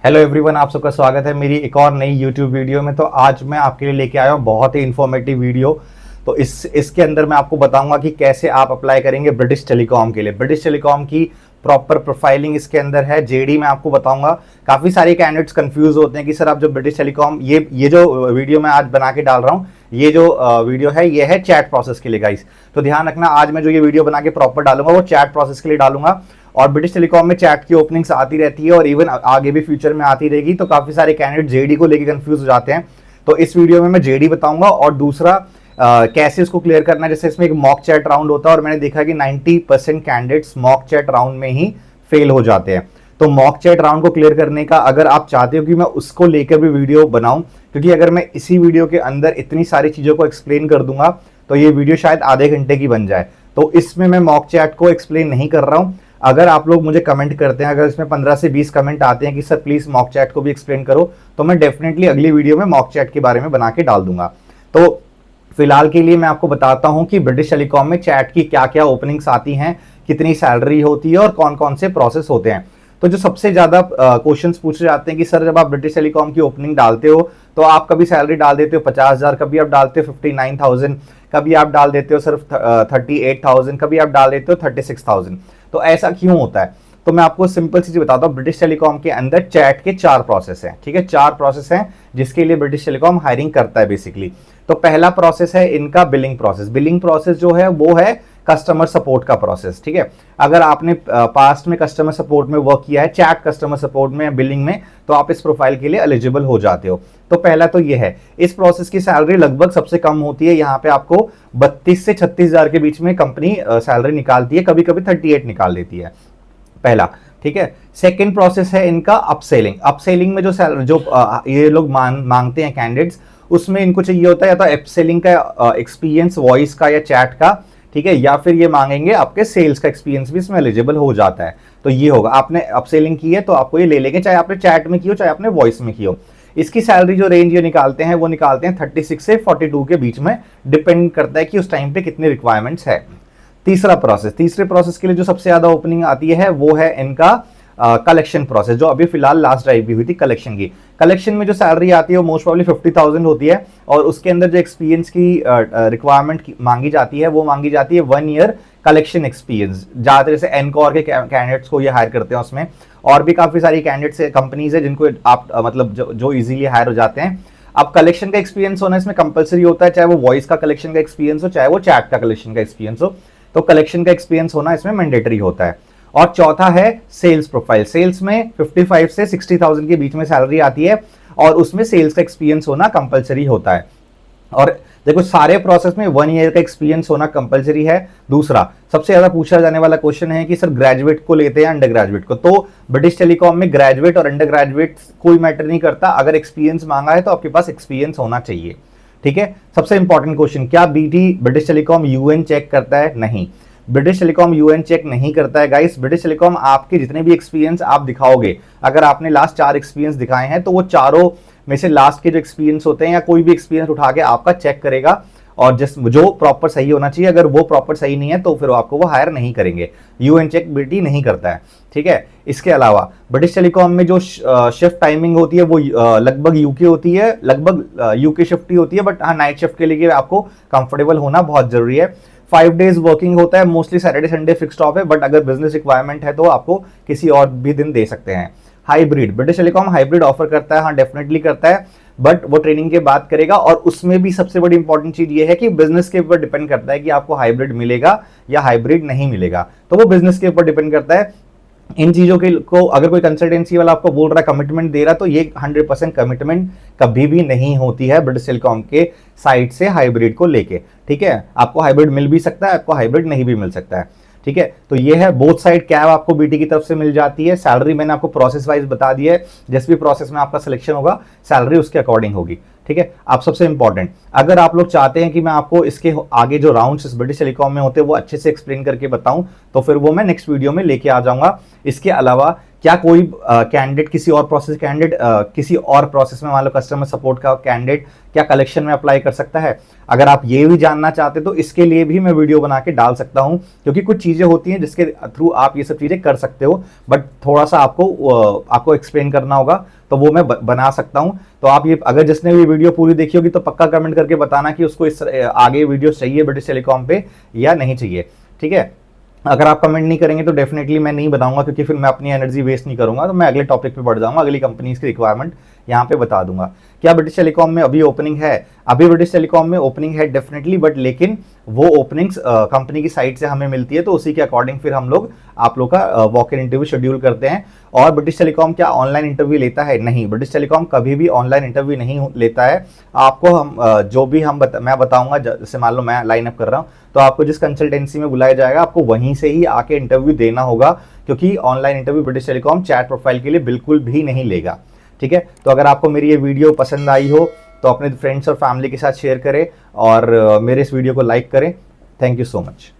Hello everyone, आप सबका स्वागत है मेरी एक और नई यूट्यूब वीडियो में। तो आज मैं आपके लिए लेके आया हूँ बहुत ही इन्फॉर्मेटिव वीडियो। तो इसके अंदर मैं आपको बताऊंगा कि कैसे आप अप्लाई करेंगे ब्रिटिश टेलीकॉम के लिए। ब्रिटिश टेलीकॉम की प्रॉपर प्रोफाइलिंग इसके अंदर है, जेडी मैं आपको बताऊंगा। काफ़ी सारे कैंडिडेट्स कंफ्यूज होते हैं कि सर आप जो ब्रिटिश टेलीकॉम ये जो वीडियो मैं आज बना के डाल रहा हूँ, ये जो वीडियो है ये है चैट प्रोसेस के लिए गाइस। तो ध्यान रखना, आज मैं जो ये वीडियो बना के प्रॉपर डालूंगा वो चैट प्रोसेस के लिए डालूंगा। और ब्रिटिश टेलीकॉम में चैट की ओपनिंग्स आती रहती है और इवन आगे भी फ्यूचर में आती रहेगी। तो काफ़ी सारे कैंडिडेट जेडी को लेके कंफ्यूज हो जाते हैं। तो इस वीडियो में मैं जेडी बताऊंगा और दूसरा कैसे इसको क्लियर करना है। जैसे इसमें एक मॉक चैट राउंड होता है और मैंने देखा कि 90% कैंडिडेट्स मॉक चैट राउंड में ही फेल हो जाते हैं। तो मॉक चैट राउंड को क्लियर करने का अगर आप चाहते हो कि मैं उसको लेकर भी वीडियो बनाऊं, क्योंकि अगर मैं इसी वीडियो के अंदर इतनी सारी चीज़ों को एक्सप्लेन कर दूंगा तो ये वीडियो शायद आधे घंटे की बन जाए। तो इसमें मैं मॉक चैट को एक्सप्लेन नहीं कर रहा हूँ। अगर आप लोग मुझे कमेंट करते हैं, अगर इसमें 15 से 20 कमेंट आते हैं कि सर प्लीज़ मॉक चैट को भी एक्सप्लेन करो, तो मैं डेफिनेटली अगली वीडियो में मॉक चैट के बारे में बना के डाल दूंगा। तो फिलहाल के लिए मैं आपको बताता हूं कि ब्रिटिश टेलीकॉम में चैट की क्या क्या ओपनिंग्स आती हैं, कितनी सैलरी होती है और कौन कौन से प्रोसेस होते हैं। तो जो सबसे ज़्यादा क्वेश्चंस पूछे जाते हैं कि सर जब आप ब्रिटिश टेलीकॉम की ओपनिंग डालते हो तो आप कभी सैलरी डाल देते हो 50,000, कभी आप डालते हो 59,000, कभी आप डाल देते हो सिर्फ 38,000, कभी आप डाल देते हो 36,000। तो ऐसा क्यों होता है? तो मैं आपको सिंपल सी चीज बताता हूँ। ब्रिटिश टेलीकॉम के अंदर चैट के 4 प्रोसेस हैं, ठीक है। 4 प्रोसेस हैं जिसके लिए ब्रिटिश टेलीकॉम हायरिंग करता है बेसिकली। तो पहला प्रोसेस है इनका बिलिंग प्रोसेस। बिलिंग प्रोसेस जो है वो है कस्टमर सपोर्ट का प्रोसेस, ठीक है। अगर आपने पास्ट में कस्टमर सपोर्ट में वर्क किया है, चैट कस्टमर सपोर्ट में, बिलिंग में, तो आप इस प्रोफाइल के लिए एलिजिबल हो जाते हो। तो पहला तो ये है। इस प्रोसेस की सैलरी लगभग सबसे कम होती है। यहाँ पे आपको 32 से 36,000 के बीच में कंपनी सैलरी निकालती है, कभी कभी 38 निकाल देती है, पहला, ठीक है। सेकंड प्रोसेस है इनका अपसेलिंग। अपसेलिंग में जो ये लोग मांगते हैं कैंडिडेट्स, उसमें इनको चाहिए होता है या तो अपसेलिंग का एक्सपीरियंस वॉइस का या चैट का, ठीक है, या फिर ये मांगेंगे आपके सेल्स का एक्सपीरियंस भी इसमें एलिजिबल हो जाता है। तो ये होगा, आपने अपसेलिंग की है तो आपको ये ले लेंगे, चाहे आपने चैट में की हो चाहे आपने वॉइस में की हो। इसकी सैलरी जो रेंज ये निकालते हैं वो निकालते हैं 36 से 42 के बीच में, डिपेंड करता है कि उस टाइम पे कितनी रिक्वायरमेंट्स है। तीसरे प्रोसेस के लिए जो सबसे ज्यादा ओपनिंग आती है वो है इनका कलेक्शन प्रोसेस, जो अभी फिलहाल लास्ट ड्राइव भी हुई थी कलेक्शन की। कलेक्शन में जो सैलरी आती है वो मोस्ट प्रॉब्ली 50,000 होती है और उसके अंदर जो एक्सपीरियंस की रिक्वायरमेंट मांगी जाती है वो मांगी जाती है 1 ईयर कलेक्शन एक्सपीरियंस। ज़्यादातर जैसे एनकॉर के कैंडिडेट्स को ये हायर करते हैं उसमें, और भी काफ़ी सारी कैंडिडेट्स कंपनीज है जिनको आप मतलब जो इजीली हायर हो जाते हैं। अब कलेक्शन का एक्सपीरियंस होना इसमें कंपलसरी होता है, चाहे वो वॉइस का कलेक्शन का एक्सपीरियंस हो चाहे वो चैट का कलेक्शन का एक्सपीरियंस हो। तो कलेक्शन का एक्सपीरियंस होना इसमें मैंडेटरी होता है। और चौथा है सेल्स प्रोफाइल। सेल्स में 55 से 60,000 के बीच में सैलरी आती है और उसमें सेल्स का एक्सपीरियंस होना कंपलसरी होता है। और देखो सारे प्रोसेस में 1 ईयर का एक्सपीरियंस होना कंपलसरी है। दूसरा सबसे ज्यादा पूछा जाने वाला क्वेश्चन है कि सर ग्रेजुएट को लेते हैं अंडर ग्रेजुएट को? तो ब्रिटिश टेलीकॉम में ग्रेजुएट और अंडर ग्रेजुएट कोई मैटर नहीं करता। अगर एक्सपीरियंस मांगा है तो आपके पास एक्सपीरियंस होना चाहिए, ठीक है। सबसे इंपॉर्टेंट क्वेश्चन, क्या ब्रिटिश टेलीकॉम यूएन चेक करता है? नहीं, ब्रिटिश टेलीकॉम यूएन चेक नहीं करता है गाइस। ब्रिटिश टेलीकॉम आपके जितने भी एक्सपीरियंस आप दिखाओगे, अगर आपने लास्ट 4 एक्सपीरियंस दिखाए हैं तो वो चारों में से लास्ट के जो एक्सपीरियंस होते हैं या कोई भी एक्सपीरियंस उठा के आपका चेक करेगा और जो प्रॉपर सही होना चाहिए। अगर वो प्रॉपर सही नहीं है तो फिर आपको वो हायर नहीं करेंगे। यूएन चेक ब्रिटी नहीं करता है, ठीक है। इसके अलावा ब्रिटिश टेलीकॉम में जो शिफ्ट टाइमिंग होती है वो लगभग यूके होती है, लगभग यूके शिफ्ट ही होती है, बट हाँ नाइट शिफ्ट के लिए आपको कंफर्टेबल होना बहुत जरूरी है। 5 डेज वर्किंग होता है, mostly Saturday Sunday fixed of है, बट अगर बिजनेस रिक्वायरमेंट है तो आपको किसी और भी दिन दे सकते हैं। Hybrid, British telecom hybrid offer करता है, हाँ डेफिनेटली करता है, बट वो ट्रेनिंग के बाद करेगा। और उसमें भी सबसे बड़ी इंपॉर्टेंट चीज ये है कि बिजनेस के ऊपर डिपेंड करता है कि आपको हाइब्रिड मिलेगा या हाइब्रिड नहीं मिलेगा। तो वो बिजनेस के ऊपर डिपेंड करता है। इन चीजों के को अगर कोई कंसल्टेंसी वाला आपको बोल रहा है, कमिटमेंट दे रहा है, तो ये 100% कमिटमेंट कभी भी नहीं होती है ब्रिटिश टेलीकॉम के साइड से हाइब्रिड को लेके, ठीक है। आपको हाइब्रिड मिल भी सकता है, आपको हाइब्रिड नहीं भी मिल सकता है, ठीक है। तो ये है, बोथ साइड कैब आपको बीटी की तरफ से मिल जाती है। सैलरी मैंने आपको प्रोसेस वाइज बता दिया है, जिस भी प्रोसेस में आपका सिलेक्शन होगा सैलरी उसके अकॉर्डिंग होगी, ठीक है। आप सबसे इंपॉर्टेंट, अगर आप लोग चाहते हैं कि मैं आपको इसके आगे जो राउंड्स इस ब्रिटिश टेलीकॉम में होते हैं वो अच्छे से एक्सप्लेन करके बताऊं, तो फिर वो मैं नेक्स्ट वीडियो में लेके आ जाऊंगा। इसके अलावा क्या कोई कैंडिडेट किसी और प्रोसेस में, मान लो कस्टमर सपोर्ट का कैंडिडेट क्या कलेक्शन में अप्लाई कर सकता है, अगर आप ये भी जानना चाहते तो इसके लिए भी मैं वीडियो बना के डाल सकता हूं, क्योंकि कुछ चीजें होती हैं जिसके थ्रू आप ये सब चीजें कर सकते हो, बट थोड़ा सा आपको एक्सप्लेन करना होगा, तो वो मैं बना सकता हूं। तो आप ये, अगर जिसने भी वीडियो पूरी देखी होगी तो पक्का कमेंट करके बताना कि उसको इस आगे वीडियो चाहिए ब्रिटिश टेलीकॉम पे या नहीं चाहिए, ठीक है। अगर आप कमेंट नहीं करेंगे तो डेफिनेटली मैं नहीं बताऊंगा, क्योंकि फिर मैं अपनी एनर्जी वेस्ट नहीं करूंगा, तो मैं अगले टॉपिक पे बढ़ जाऊंगा, अगली कंपनीज की रिक्वायरमेंट यहाँ पे बता दूंगा। क्या ब्रिटिश टेलीकॉम में अभी ओपनिंग है? अभी ब्रिटिश टेलीकॉम में ओपनिंग है डेफिनेटली, बट लेकिन वो ओपनिंग्स कंपनी की साइड से हमें मिलती है, तो उसी के अकॉर्डिंग फिर हम लोग आप लोग का वॉक इन इंटरव्यू शेड्यूल करते हैं। और ब्रिटिश टेलीकॉम क्या ऑनलाइन इंटरव्यू लेता है? नहीं, ब्रिटिश टेलीकॉम कभी भी ऑनलाइन इंटरव्यू नहीं लेता है। आपको जो भी मैं बताऊंगा, जैसे मान लो मैं लाइन अप कर रहा हूँ, तो आपको जिस कंसल्टेंसी में बुलाया जाएगा आपको वहीं से ही आके इंटरव्यू देना होगा, क्योंकि online interview British telecom chat profile के लिए बिल्कुल भी नहीं लेगा, ठीक है। तो अगर आपको मेरी ये वीडियो पसंद आई हो तो अपने फ्रेंड्स और फैमिली के साथ शेयर करें और मेरे इस वीडियो को लाइक करें। Thank you so much.